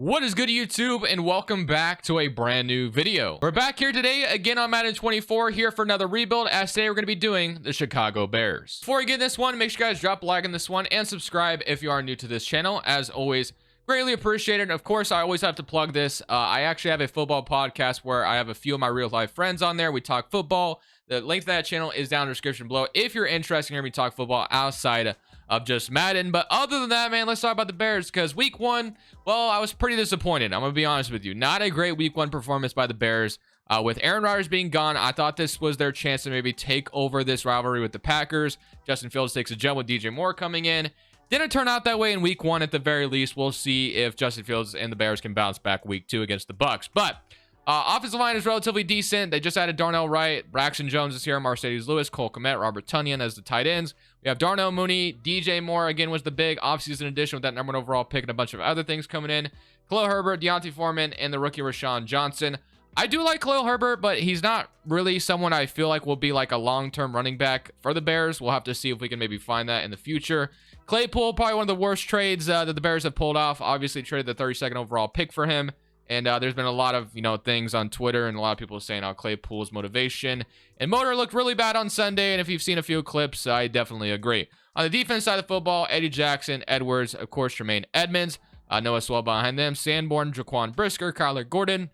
What is good, YouTube, and welcome back to a brand new video. We're back here today again on Madden 24, here for another rebuild, as today we're going to be doing the Chicago Bears. Before we get this one, make sure you guys drop a like on this one and subscribe if you are new to this channel. As always, greatly appreciated. Of course, I always have to plug this. I actually have a football podcast where I have a few of my real life friends on there. We talk football. The link to that channel is down in the description below if you're interested in hearing me talk football outside of just Madden. But other than that, man, let's talk about the Bears, because week one, well, I was pretty disappointed. I'm gonna be honest with you. Not a great week one performance by the Bears. With Aaron Rodgers being gone, I thought this was their chance to maybe take over this rivalry with the Packers. Justin Fields takes a jump with DJ Moore coming in. Didn't turn out that way in week one. At the very least, we'll see if Justin Fields and the Bears can bounce back week two against the Bucs. But offensive line is relatively decent. They just added Darnell Wright, Braxton Jones is here, Mercedes Lewis, Cole Kmet, Robert Tonyan as the tight ends. We have Darnell Mooney, DJ Moore again was the big offseason addition with that number one overall pick and a bunch of other things coming in. Khalil Herbert, Deontay Foreman, and the rookie Rashawn Johnson. I do like Khalil Herbert, but he's not really someone I feel like will be like a long-term running back for the Bears. We'll have to see if we can maybe find that in the future. Claypool, probably one of the worst trades that the Bears have pulled off. Obviously traded the 32nd overall pick for him. And there's been a lot of, things on Twitter and a lot of people saying how Claypool's motivation and motor looked really bad on Sunday. And if you've seen a few clips, I definitely agree. On the defense side of the football, Eddie Jackson, Edwards, of course, Tremaine Edmonds, Noah Swell behind them, Sanborn, Jaquan Brisker, Kyler Gordon,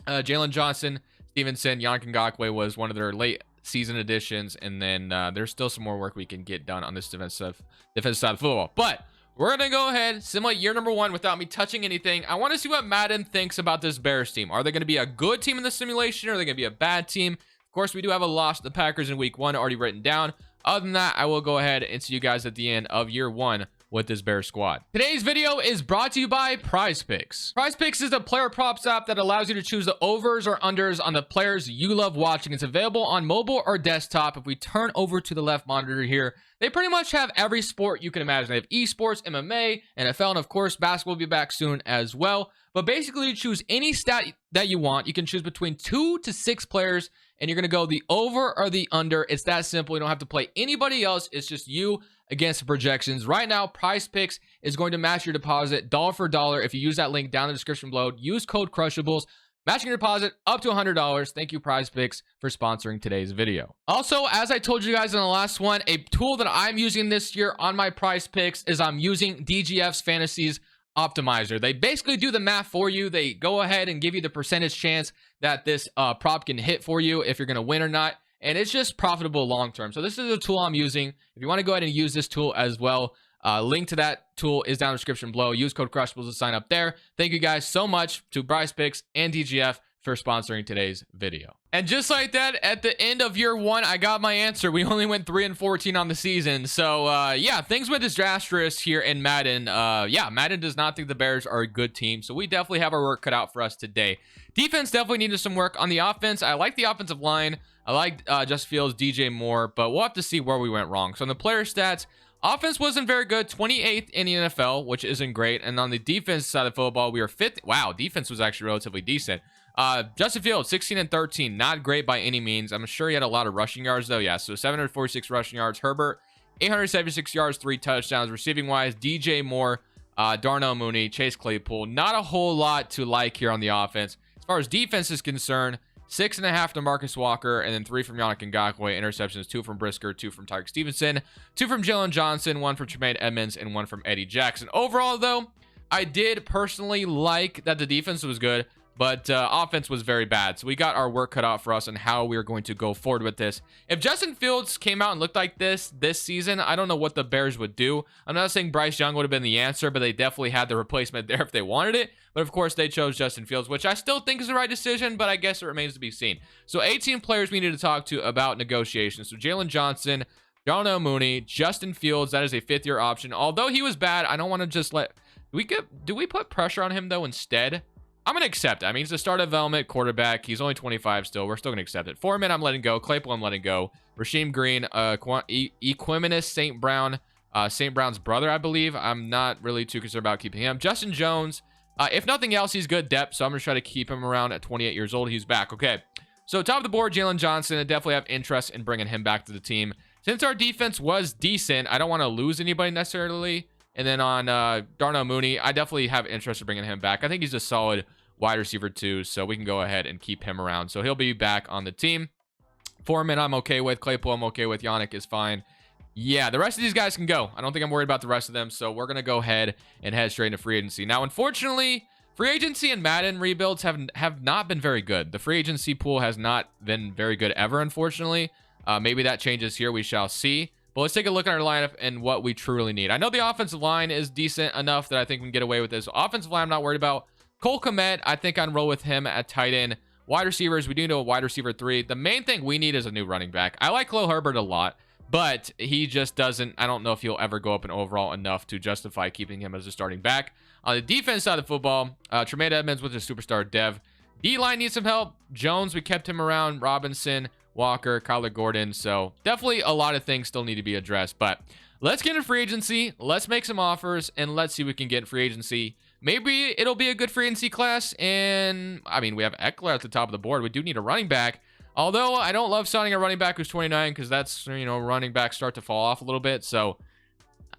Jalen Johnson, Stevenson, Yannick Ngakoue was one of their late season additions. And then there's still some more work we can get done on this defensive side of football. But we're going to go ahead, simulate year number one without me touching anything. I want to see what Madden thinks about this Bears team. Are they going to be a good team in the simulation, or are they going to be a bad team? Of course, we do have a loss to the Packers in week one already written down. Other than that, I will go ahead and see you guys at the end of year one with this Bears squad. Today's video is brought to you by Prize Picks. Prize Picks is a player props app that allows you to choose the overs or unders on the players you love watching. It's available on mobile or desktop. If we turn over to the left monitor here, they pretty much have every sport you can imagine. They have esports, MMA, NFL, and of course, basketball will be back soon as well. But basically, you choose any stat that you want. You can choose between 2 to 6 players, and you're going to go the over or the under. It's that simple. You don't have to play anybody else. It's just you against the projections. Right now, Prize Picks is going to match your deposit dollar for dollar. If you use that link down in the description below, use code Crushables, matching your deposit up to $100. Thank you, Prize Picks, for sponsoring today's video. Also, as I told you guys in the last one, a tool that I'm using this year on my Prize Picks is I'm using DGF's Fantasies Optimizer. They basically do the math for you. They go ahead and give you the percentage chance that this prop can hit for you, if you're going to win or not. And it's just profitable long term. So this is a tool I'm using. If you want to go ahead and use this tool as well, link to that tool is down in the description below. Use code Crushables to sign up there. Thank you guys so much to Prize Picks and DGF for sponsoring today's video. And just like that, at the end of year one, I got my answer. We only went 3-14 on the season. So yeah, things went disastrous here in Madden. Yeah, Madden does not think the Bears are a good team. So we definitely have our work cut out for us today. Defense definitely needed some work. On the offense, I like the offensive line. I like Justin Fields, DJ Moore, but we'll have to see where we went wrong. So on the player stats, offense wasn't very good, 28th in the NFL, which isn't great. And on the defense side of football, we were 5th. Wow, defense was actually relatively decent. Justin Fields, 16-13, not great by any means. I'm sure he had a lot of rushing yards, though. Yeah, so 746 rushing yards. Herbert, 876 yards, 3 touchdowns. Receiving-wise, DJ Moore, Darnell Mooney, Chase Claypool. Not a whole lot to like here on the offense. As far as defense is concerned, 6.5 to Marcus Walker, and then 3 from Yannick Ngakoue. Interceptions, 2 from Brisker, 2 from Tyreek Stevenson, 2 from Jalen Johnson, 1 from Tremaine Edmonds, and 1 from Eddie Jackson. Overall, though, I did personally like that the defense was good, but offense was very bad. So we got our work cut out for us on how we are going to go forward with this. If Justin Fields came out and looked like this season, I don't know what the Bears would do. I'm not saying Bryce Young would have been the answer, but they definitely had the replacement there if they wanted it. But of course, they chose Justin Fields, which I still think is the right decision, but I guess it remains to be seen. So 18 players we need to talk to about negotiations. So Jalen Johnson, Darnell Mooney, Justin Fields, that is a 5th-year option. Although he was bad, I don't want to just let... Do we put pressure on him, though, instead? I'm going to accept it. I mean, he's a start development quarterback. He's only 25 still. We're still going to accept it. Foreman, I'm letting go. Claypool, I'm letting go. Rasheem Green, Equimius St. Brown, St. Brown's brother, I believe. I'm not really too concerned about keeping him. Justin Jones, if nothing else, he's good depth, so I'm going to try to keep him around at 28 years old. He's back. Okay. So top of the board, Jalen Johnson. I definitely have interest in bringing him back to the team. Since our defense was decent, I don't want to lose anybody necessarily. And then on Darnell Mooney, I definitely have interest in bringing him back. I think he's a solid wide receiver too, so we can go ahead and keep him around. So he'll be back on the team. Foreman, I'm okay with. Claypool, I'm okay with. Yannick is fine. Yeah, the rest of these guys can go. I don't think I'm worried about the rest of them, so we're going to go ahead and head straight into free agency. Now, unfortunately, free agency and Madden rebuilds have not been very good. The free agency pool has not been very good ever, unfortunately. Maybe that changes here. We shall see. But let's take a look at our lineup and what we truly need. I know the offensive line is decent enough that I think we can get away with this. Offensive line, I'm not worried about. Cole Kmet, I think I'd roll with him at tight end. Wide receivers, we do need a wide receiver 3. The main thing we need is a new running back. I like Khalil Herbert a lot, but he just doesn't, I don't know if he'll ever go up in overall enough to justify keeping him as a starting back. On the defense side of the football, Tremaine Edmonds was a superstar dev. D-line needs some help. Jones, we kept him around. Robinson, Walker, Kyler Gordon. So definitely a lot of things still need to be addressed. But let's get into free agency. Let's make some offers, and let's see what we can get in free agency. Maybe it'll be a good free agency class. And, I mean, we have Eckler at the top of the board. We do need a running back. Although I don't love signing a running back who's 29 because that's, you know, running backs start to fall off a little bit. So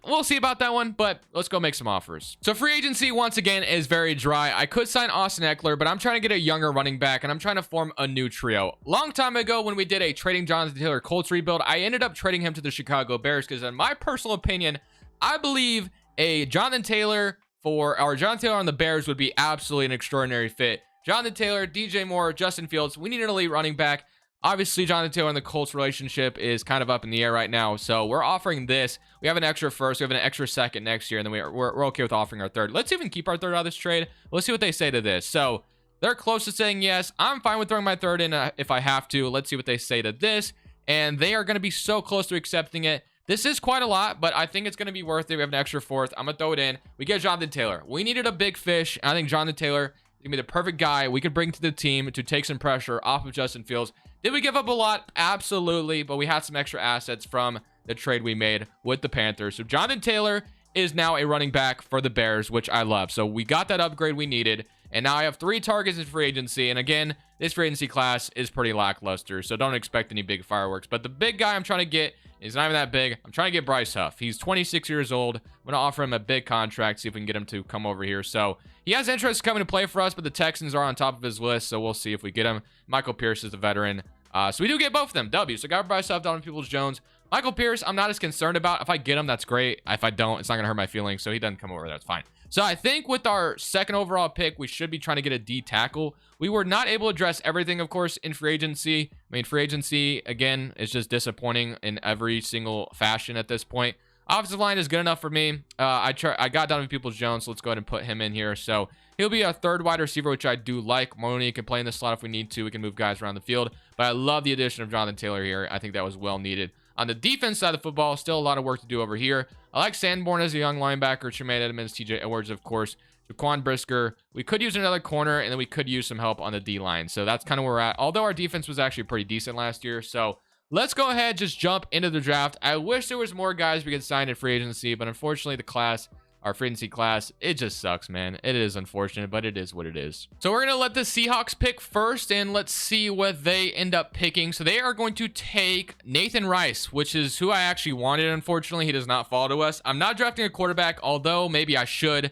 we'll see about that one, but let's go make some offers. So free agency, once again, is very dry. I could sign Austin Eckler, but I'm trying to get a younger running back, and I'm trying to form a new trio. Long time ago, when we did a trading Jonathan Taylor Colts rebuild, I ended up trading him to the Chicago Bears because, in my personal opinion, I believe a Jonathan Taylor on the Bears would be absolutely an extraordinary fit. Jonathan Taylor, DJ Moore, Justin Fields. We need an elite running back. Obviously, Jonathan Taylor and the Colts relationship is kind of up in the air right now. So we're offering this. We have an extra first. We have an extra second next year. And then we're okay with offering our third. Let's even keep our third out of this trade. Let's see what they say to this. So they're close to saying yes. I'm fine with throwing my third in if I have to. Let's see what they say to this. And they are going to be so close to accepting it. This is quite a lot, but I think it's going to be worth it. We have an extra fourth. I'm going to throw it in. We get Jonathan Taylor. We needed a big fish. I think Jonathan Taylor is going to be the perfect guy we could bring to the team to take some pressure off of Justin Fields. Did we give up a lot? Absolutely, but we had some extra assets from the trade we made with the Panthers. So Jonathan Taylor is now a running back for the Bears, which I love. So we got that upgrade we needed, and now I have 3 targets in free agency. And again, this free agency class is pretty lackluster, so don't expect any big fireworks. But the big guy I'm trying to get is not even that big. I'm trying to get Bryce Huff. He's 26 years old. I'm going to offer him a big contract, see if we can get him to come over here. So he has interest coming to play for us, but the Texans are on top of his list, so we'll see if we get him. Michael Pierce is a veteran. So we do get both of them. W. So got Bryce Huff, Donovan Peoples-Jones. Michael Pierce, I'm not as concerned about. If I get him, that's great. If I don't, it's not going to hurt my feelings. So he doesn't come over there. That's fine. So I think with our second overall pick, we should be trying to get a D tackle. We were not able to address everything, of course, in free agency. I mean, free agency, again, is just disappointing in every single fashion at this point. Offensive line is good enough for me. I got Donovan Peoples-Jones, so let's go ahead and put him in here. So he'll be a third wide receiver, which I do like. Mooney can play in the slot if we need to. We can move guys around the field. But I love the addition of Jonathan Taylor here. I think that was well needed. On the defense side of the football, still a lot of work to do over here. I like Sanborn as a young linebacker. Tremaine Edmonds, TJ Edwards, of course. Jaquan Brisker. We could use another corner, and then we could use some help on the D-line. So that's kind of where we're at. Although our defense was actually pretty decent last year. So let's go ahead, just jump into the draft. I wish there was more guys we could sign in free agency, but unfortunately the class, our free agency class, it just sucks, man. It is unfortunate, but it is what it is. So we're going to let the Seahawks pick first, and let's see what they end up picking. So they are going to take Nathan Rice, which is who I actually wanted. Unfortunately, he does not fall to us. I'm not drafting a quarterback, although maybe I should.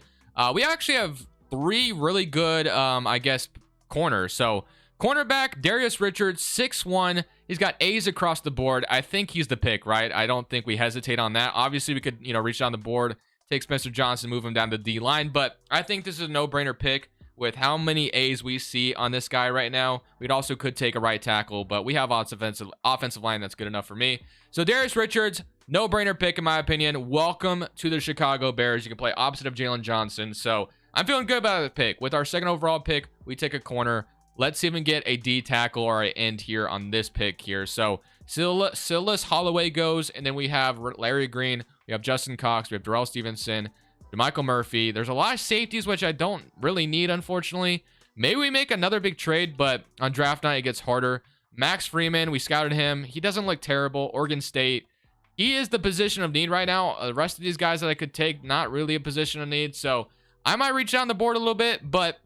We actually have 3 really good, I guess, corners. So cornerback, Darius Richards, 6'1". He's got A's across the board. I think he's the pick, right? I don't think we hesitate on that. Obviously, we could, reach down the board, take Spencer Johnson, move him down the D-line, but I think this is a no-brainer pick with how many A's we see on this guy right now. We'd also could take a right tackle, but we have offensive line that's good enough for me. So Darius Richards, no-brainer pick in my opinion. Welcome to the Chicago Bears. You can play opposite of Jalen Johnson. So I'm feeling good about the pick. With our second overall pick, we take a corner. Let's even get a D tackle or an end here on this pick here. So Silas Holloway goes, and then we have Larry Green. We have Justin Cox. We have Darrell Stevenson, DeMichael Murphy. There's a lot of safeties, which I don't really need, unfortunately. Maybe we make another big trade, but on draft night, it gets harder. Max Freeman, we scouted him. He doesn't look terrible. Oregon State. He is the position of need right now. The rest of these guys that I could take, not really a position of need. So I might reach down the board a little bit, but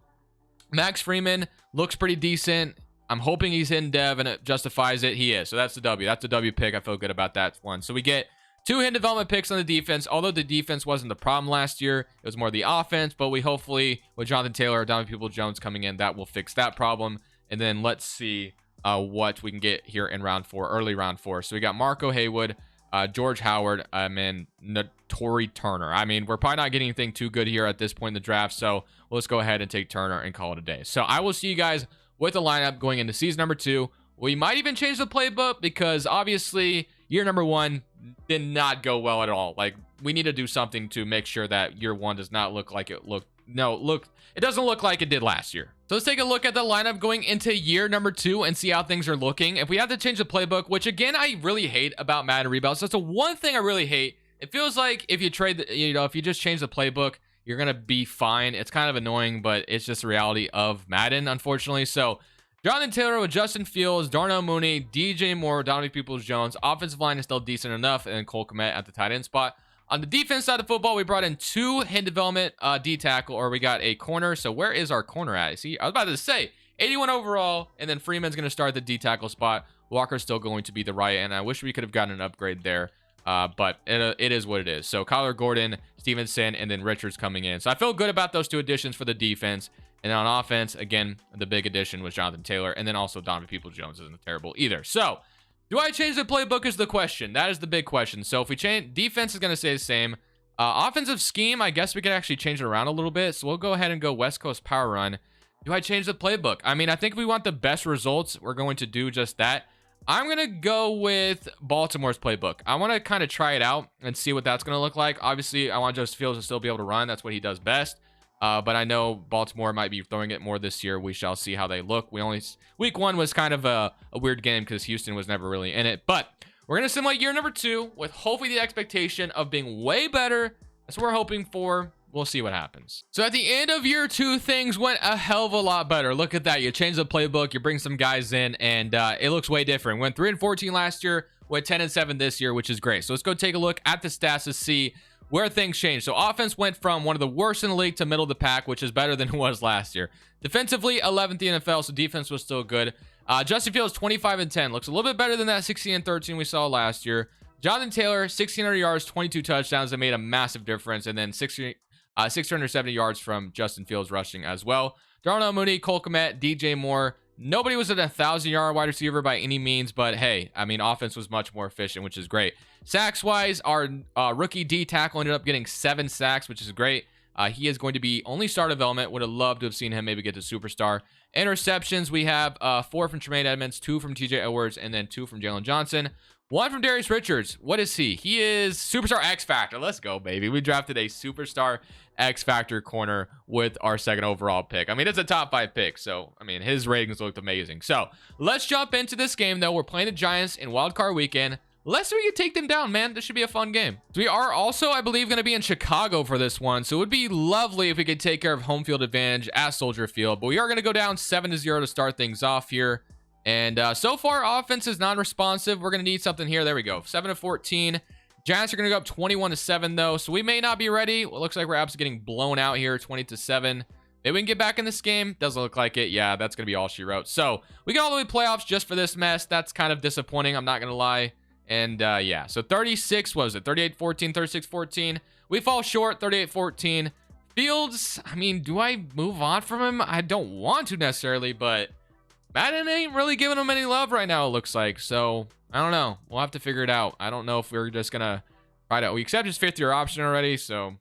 Max Freeman looks pretty decent. I'm hoping he's in dev and it justifies it. He is. So that's the W. That's the W pick. I feel good about that one. So we get 2 hidden development picks on the defense. Although the defense wasn't the problem last year, it was more the offense. But we hopefully, with Jonathan Taylor, Donovan Peoples-Jones coming in, that will fix that problem. And then let's see what we can get here in round 4, early round 4. So we got Marco Haywood, George Howard, and Notori Turner. I mean, we're probably not getting anything too good here at this point in the draft. So let's go ahead and take Turner and call it a day. So I will see you guys with the lineup going into season number 2. We might even change the playbook because obviously year number 1 did not go well at all. Like, we need to do something to make sure that year 1 does not look like it looked. It doesn't look like it did last year. So let's take a look at the lineup going into year number 2 and see how things are looking. If we have to change the playbook, which again, I really hate about Madden rebuilds. That's the one thing I really hate. It feels like if you trade, if you just change the playbook, you're going to be fine. It's kind of annoying, but it's just the reality of Madden, unfortunately. So Jonathan Taylor with Justin Fields, Darnell Mooney, DJ Moore, Donovan Peoples-Jones. Offensive line is still decent enough, and then Cole Kmet at the tight end spot. On the defense side of football, we brought in 2 hidden development D tackle, or we got a corner. So where is our corner at? See, I was about to say 81 overall, and then Freeman's going to start the D tackle spot. Walker's still going to be the right, and I wish we could have gotten an upgrade there. But it is what it is. So Kyler Gordon, Stevenson, and then Richards coming in. So I feel good about those 2 additions for the defense. And on offense, again, the big addition was Jonathan Taylor. And then also Donovan Peoples-Jones isn't terrible either. So do I change the playbook is the question. That is the big question. So if we change, defense is going to stay the same. Offensive scheme, I guess we could actually change it around a little bit. So we'll go ahead and go West Coast power run. Do I change the playbook? I mean, I think if we want the best results, we're going to do just that. I'm going to go with Baltimore's playbook. I want to kind of try it out and see what that's going to look like. Obviously, I want Justin Fields to still be able to run. That's what he does best. But I know Baltimore might be throwing it more this year. We shall see how they look. Week 1 was kind of a weird game because Houston was never really in it. But we're going to simulate year number 2 with hopefully the expectation of being way better. That's what we're hoping for. We'll see what happens. So at the end of year 2, things went a hell of a lot better. Look at that. You change the playbook, you bring some guys in, and it looks way different. Went 3-14 last year, went 10-7 this year, which is great. So let's go take a look at the stats to see where things changed. So offense went from one of the worst in the league to middle of the pack, which is better than it was last year. Defensively, 11th in the NFL, so defense was still good. Justin Fields, 25-10. Looks a little bit better than that 16-13 we saw last year. Jonathan Taylor, 1,600 yards, 22 touchdowns. That made a massive difference. And then 670 yards from Justin Fields rushing as well. Darnell Mooney, Cole Kmet, DJ Moore. Nobody was at a 1,000-yard wide receiver by any means, but hey, I mean, offense was much more efficient, which is great. Sacks-wise, our rookie D tackle ended up getting 7 sacks, which is great. He is going to be only star development. Would have loved to have seen him maybe get to superstar. Interceptions, we have 4 from Tremaine Edmonds, 2 from TJ Edwards, and then 2 from Jalen Johnson. 1 from Darius Richards. What is he? He is Superstar X Factor. Let's go, baby. We drafted a Superstar X Factor corner with our 2nd overall pick. I mean, it's a top 5 pick, so, I mean, his ratings looked amazing. So, let's jump into this game, though. We're playing the Giants in Wild Card Weekend. Let's see if we can take them down, man. This should be a fun game. So we are also, I believe, going to be in Chicago for this one. So it would be lovely if we could take care of home field advantage at Soldier Field. But we are going to go down 7-0 to start things off here. And so far, offense is non-responsive. We're going to need something here. There we go. 7-14. Giants are going to go up 21-7, though. So we may not be ready. Well, it looks like we're absolutely getting blown out here, 20-7. Maybe we can get back in this game. Doesn't look like it. Yeah, that's going to be all she wrote. So we got all the way to playoffs just for this mess. That's kind of disappointing. I'm not going to lie. And yeah, so 36, what was it? 38-14, 36-14. We fall short, 38-14. Fields, I mean, do I move on from him? I don't want to necessarily, but Madden ain't really giving him any love right now, it looks like. So, I don't know. We'll have to figure it out. I don't know if we're just going to try to... We accept his 5th-year option already, so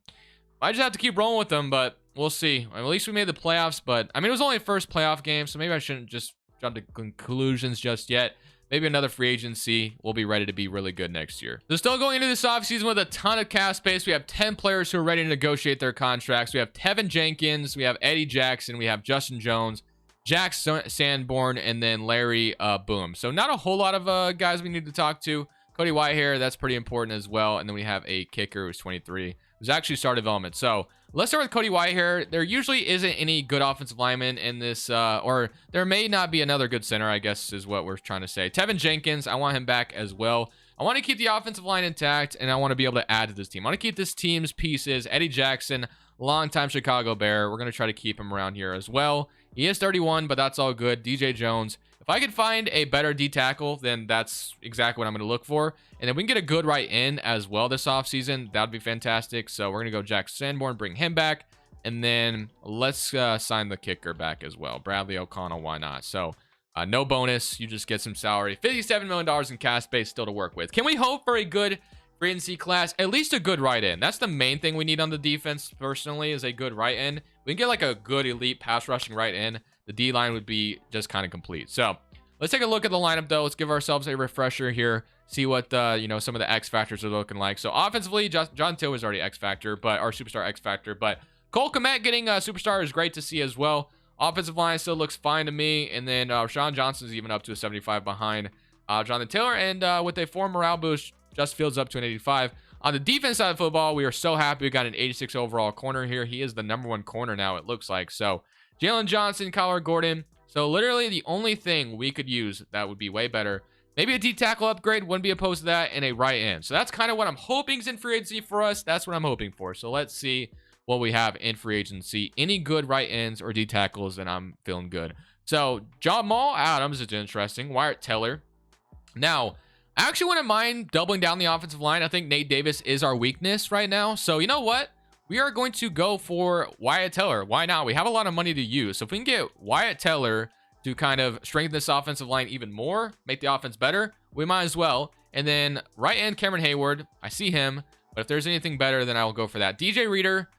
I just have to keep rolling with him, but we'll see. At least we made the playoffs, but, I mean, it was only the first playoff game, so maybe I shouldn't just jump to conclusions just yet. Maybe another free agency. We'll be ready to be really good next year. So still going into this offseason with a ton of cap space. We have 10 players who are ready to negotiate their contracts. We have Tevin Jenkins. We have Eddie Jackson. We have Justin Jones, Jack Sanborn, and then Larry Boom. So not a whole lot of guys we need to talk to. Cody Whitehair, that's pretty important as well. And then we have a kicker who's 23. Who's actually star development. So let's start with Cody Whitehair. There usually isn't any good offensive lineman in this, or there may not be another good center, I guess is what we're trying to say. Tevin Jenkins, I want him back as well. I want to keep the offensive line intact, and I want to be able to add to this team. I want to keep this team's pieces. Eddie Jackson, longtime Chicago Bear. We're going to try to keep him around here as well. He is 31, but that's all good. DJ Jones, if I could find a better D tackle, then that's exactly what I'm going to look for. And if we can get a good right end as well this offseason, that would be fantastic. So we're going to go Jack Sanborn, bring him back. And then let's sign the kicker back as well. Bradley O'Connell, why not? So no bonus. You just get some salary. $57 million in cash space still to work with. Can we hope for a good free agency class? At least a good right end. That's the main thing we need on the defense, personally, is a good right end. We can get like a good elite pass rushing right end. The D line would be just kind of complete. So let's take a look at the lineup, though. Let's give ourselves a refresher here. See what, some of the X factors are looking like. So offensively, John Till was already X factor, but our superstar X factor. But Cole Kmet getting a superstar is great to see as well. Offensive line still looks fine to me. And then Rashawn Johnson's even up to a 75 behind Jonathan Taylor. And with a 4 morale boost, Justin Fields up to an 85. On the defense side of football, we are so happy we got an 86 overall corner here. He is the #1 corner now, it looks like. So Jalen Johnson, Kyler Gordon. So literally the only thing we could use that would be way better. Maybe a D tackle upgrade, wouldn't be opposed to that, and a right end. So that's kind of what I'm hoping is in free agency for us. That's what I'm hoping for. So let's see what we have in free agency. Any good right ends or D tackles, and I'm feeling good. So Jamal Adams is interesting. Wyatt Teller. Now, I actually wouldn't mind doubling down the offensive line. I think Nate Davis is our weakness right now. So you know what? We are going to go for Wyatt Teller. Why not? We have a lot of money to use. So if we can get Wyatt Teller to kind of strengthen this offensive line even more, make the offense better, we might as well. And then right end, Cameron Hayward. I see him. But if there's anything better, then I will go for that. DJ Reader,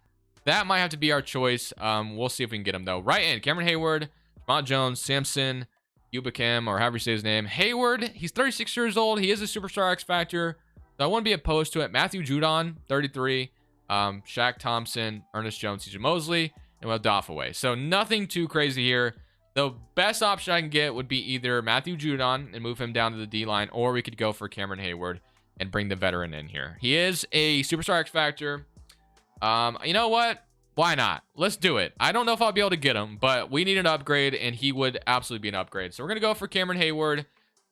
that might have to be our choice. We'll see if we can get him, though. Right end, Cameron Hayward, Mont Jones, Samson, Ubicam, or however you say his name. Hayward, he's 36 years old. He is a superstar X Factor. So I wouldn't be opposed to it. Matthew Judon, 33. Shaq Thompson, Ernest Jones, CJ Mosley, and we'll doff away. So nothing too crazy here. The best option I can get would be either Matthew Judon and move him down to the D line, or we could go for Cameron Hayward and bring the veteran in here. He is a superstar X Factor. You know what? Why not? Let's do it. I don't know if I'll be able to get him, but we need an upgrade, and he would absolutely be an upgrade. So we're going to go for Cameron Hayward,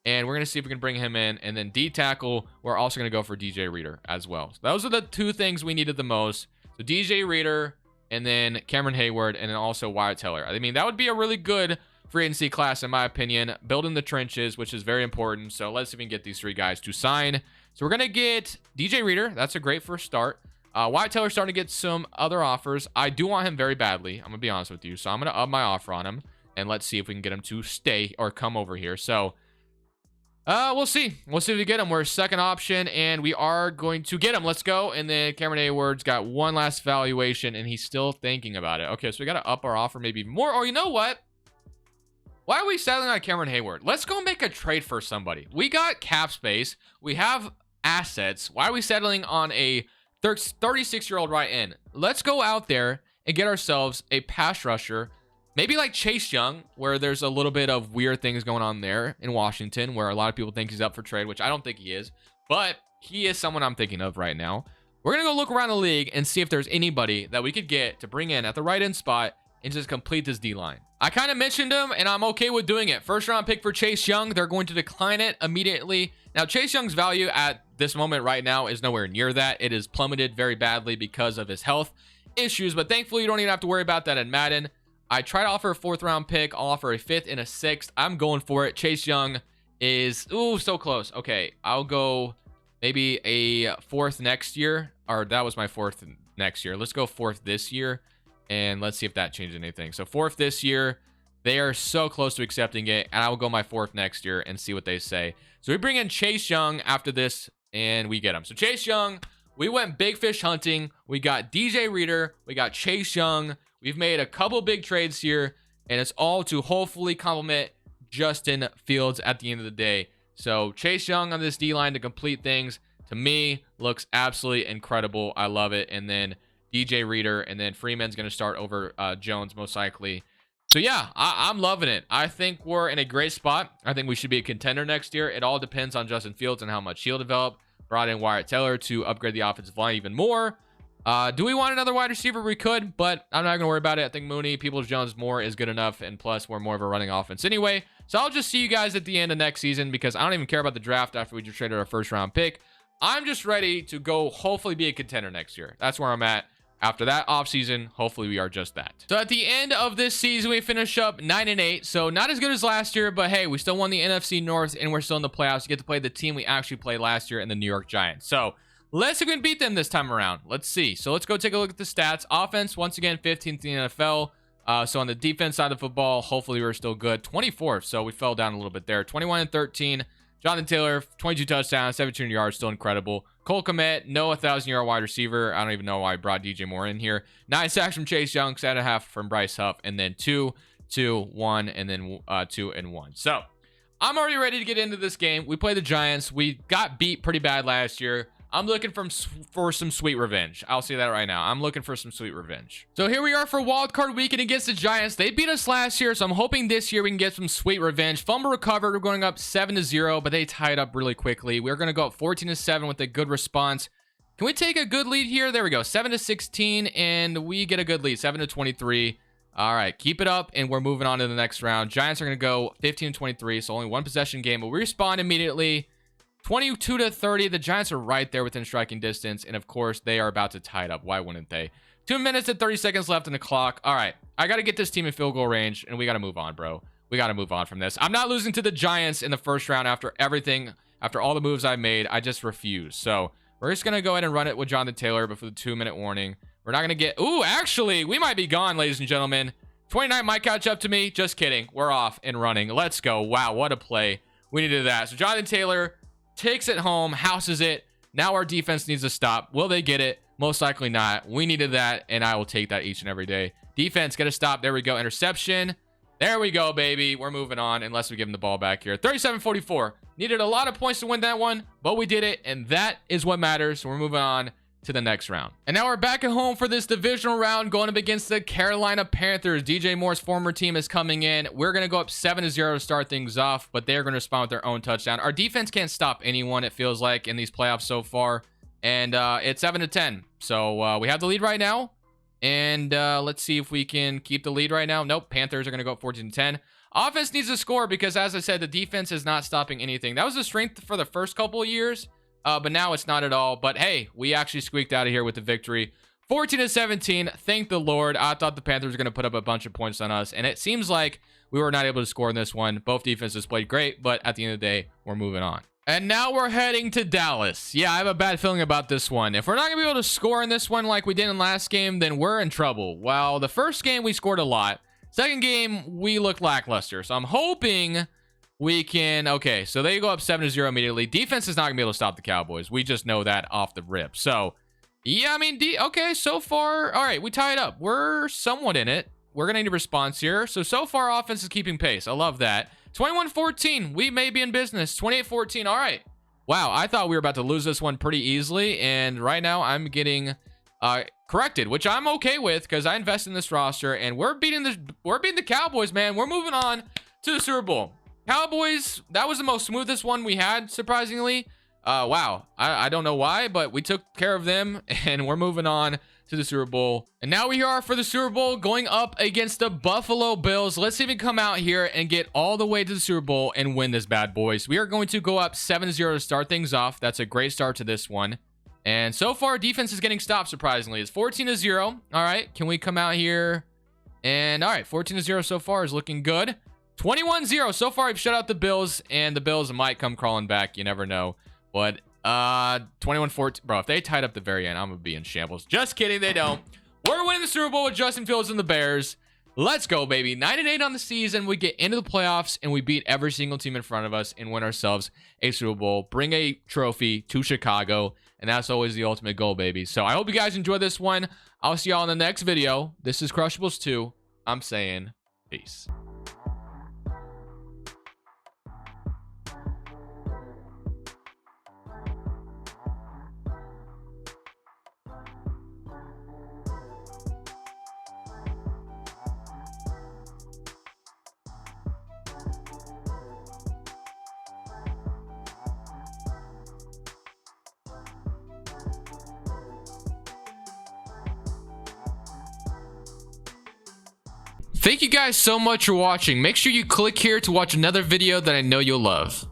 and we're going to see if we can bring him in. And then D tackle, we're also going to go for DJ Reader as well. So those are the two things we needed the most. So DJ Reader, and then Cameron Hayward, and then also Wyatt Teller. I mean, that would be a really good free agency class, in my opinion. Building the trenches, which is very important. So let's see if we can get these 3 guys to sign. So we're going to get DJ Reader. That's a great first start. Wyatt Teller's starting to get some other offers. I do want him very badly. I'm going to be honest with you. So I'm going to up my offer on him. And let's see if we can get him to stay or come over here. So we'll see. We'll see if we get him. We're second option, and we are going to get him. Let's go. And then Cameron Hayward's got one last valuation, and he's still thinking about it. Okay, so we got to up our offer maybe more. Or you know what? Why are we settling on Cameron Hayward? Let's go make a trade for somebody. We got cap space. We have assets. Why are we settling on a 36-year-old right end? Let's go out there and get ourselves a pass rusher. Maybe like Chase Young, where there's a little bit of weird things going on there in Washington, where a lot of people think he's up for trade, which I don't think he is. But he is someone I'm thinking of right now. We're going to go look around the league and see if there's anybody that we could get to bring in at the right end spot and just complete this D-line. I kind of mentioned him, and I'm okay with doing it. First round pick for Chase Young. They're going to decline it immediately. Now, Chase Young's value at this moment right now is nowhere near that. It is plummeted very badly because of his health issues, but thankfully, you don't even have to worry about that in Madden. I try to offer a 4th round pick. I'll offer a 5th and a 6th. I'm going for it. Chase Young is, ooh, so close. Okay, I'll go maybe a 4th next year, or that was my 4th next year. Let's go 4th this year, and let's see if that changes anything. So 4th this year. They are so close to accepting it, and I will go my 4th next year and see what they say. So we bring in Chase Young after this, and we get him. So Chase Young, we went big fish hunting. We got DJ Reader. We got Chase Young. We've made a couple big trades here, and it's all to hopefully complement Justin Fields at the end of the day. So Chase Young on this D-line to complete things, to me, looks absolutely incredible. I love it. And then DJ Reader, and then Freeman's going to start over Jones most likely. So yeah, I'm loving it. I think we're in a great spot. I think we should be a contender next year. It all depends on Justin Fields and how much he'll develop. Brought in Wyatt Teller to upgrade the offensive line even more. Do we want another wide receiver? We could, but I'm not going to worry about it. I think Mooney, Peoples-Jones more is good enough, and plus we're more of a running offense anyway. So I'll just see you guys at the end of next season, because I don't even care about the draft after we just traded our 1st round pick. I'm just ready to go hopefully be a contender next year. That's where I'm at. after that offseason, hopefully we are just that. So at the end of this season, we finish up 9-8. So not as good as last year, but hey, we still won the NFC North and we're still in the playoffs. You get to play the team we actually played last year in the New York Giants. So let's see if we can beat them this time around. Let's see. So let's go take a look at the stats. Offense, once again, 15th in the NFL. So on the defense side of the football, hopefully we're still good. 24th, so we fell down a little bit there. 21-13. Jonathan Taylor, 22 touchdowns, 17 yards, still incredible. Cole Kmet, no 1,000-yard wide receiver. I don't even know why I brought DJ Moore in here. 9 sacks from Chase Young, 7.5 from Bryce Huff, and then 2, 1, and then 2 and 1. So I'm already ready to get into this game. We play the Giants. We got beat pretty bad last year. I'm looking for some sweet revenge. I'll say that right now. I'm looking for some sweet revenge. So here we are for Wild Card Weekend against the Giants. They beat us last year, so I'm hoping this year we can get some sweet revenge. Fumble recovered. We're going up 7-0, but they tied up really quickly. We're going to go up 14-7 with a good response. Can we take a good lead here? There we go. 7-16, and we get a good lead. 7-23. All right, keep it up, and we're moving on to the next round. Giants are going to go 15-23, so only one possession game, but we respond immediately. 22-30. The Giants are right there within striking distance, and of course they are about to tie it up. Why wouldn't they? 2 minutes and 30 seconds left in the clock. All right, I got to get this team in field goal range, and we got to move on, bro. We got to move on from this. I'm not losing to the Giants in the first round after everything, after all the moves I made. I just refuse. So we're just gonna go ahead and run it with Jonathan Taylor before the 2-minute warning. We're not gonna get, ooh, actually we might be gone, ladies and gentlemen. 29 might catch up to me. Just kidding. We're off and running. Let's go. Wow, what a play. We needed that. So Jonathan Taylor takes it home, houses it. Now our defense needs to stop. Will they get it? Most likely not. We needed that, and I will take that each and every day. Defense, get a stop. There we go. Interception. There we go, baby. We're moving on unless we give him the ball back here. 37-44. Needed a lot of points to win that one, but we did it, and that is what matters. So we're moving on to the next round. And now we're back at home for this divisional round going up against the Carolina Panthers. DJ Moore's former team is coming in. We're going to go up 7-0 to start things off, but they're going to respond with their own touchdown. Our defense can't stop anyone, it feels like, in these playoffs so far. And it's 7-10. So we have the lead right now. And let's see if we can keep the lead right now. Nope, Panthers are going to go up 14-10. Offense needs to score because, as I said, the defense is not stopping anything. That was a strength for the first couple of years. But now it's not at all. But hey, we actually squeaked out of here with the victory. 14-17. Thank the Lord. I thought the Panthers were going to put up a bunch of points on us, and it seems like we were not able to score in this one. Both defenses played great, but at the end of the day, we're moving on. And now we're heading to Dallas. Yeah, I have a bad feeling about this one. If we're not going to be able to score in this one like we did in last game, then we're in trouble. Well, the first game we scored a lot. Second game, we looked lackluster. So I'm hoping we can, okay, so they go up 7-0 immediately. Defense is not going to be able to stop the Cowboys. We just know that off the rip. So, yeah, I mean, okay, so far, all right, we tie it up. We're somewhat in it. We're going to need a response here. So far, offense is keeping pace. I love that. 21-14, we may be in business. 28-14, all right. Wow, I thought we were about to lose this one pretty easily, and right now I'm getting corrected, which I'm okay with because I invest in this roster, and we're beating the Cowboys, man. We're moving on to the Super Bowl. Cowboys, that was the most smoothest one we had, surprisingly. Wow, I don't know why, but we took care of them, and we're moving on to the Super Bowl. And now we are for the Super Bowl going up against the Buffalo Bills. Let's see if we can come out here and get all the way to the Super Bowl and win this bad, boys. We are going to go up 7-0 to start things off. That's a great start to this one. And so far, defense is getting stopped, surprisingly. It's 14-0. All right, can we come out here? And all right, 14-0 so far is looking good. 21-0. So far, I've shut out the Bills, and the Bills might come crawling back. You never know. But 21-14. Bro, if they tied up the very end, I'm going to be in shambles. Just kidding. They don't. We're winning the Super Bowl with Justin Fields and the Bears. Let's go, baby. 9-8 on the season. We get into the playoffs, and we beat every single team in front of us and win ourselves a Super Bowl. Bring a trophy to Chicago, and that's always the ultimate goal, baby. So I hope you guys enjoyed this one. I'll see y'all in the next video. This is Crushables 2. I'm saying peace. Thank you guys so much for watching. Make sure you click here to watch another video that I know you'll love.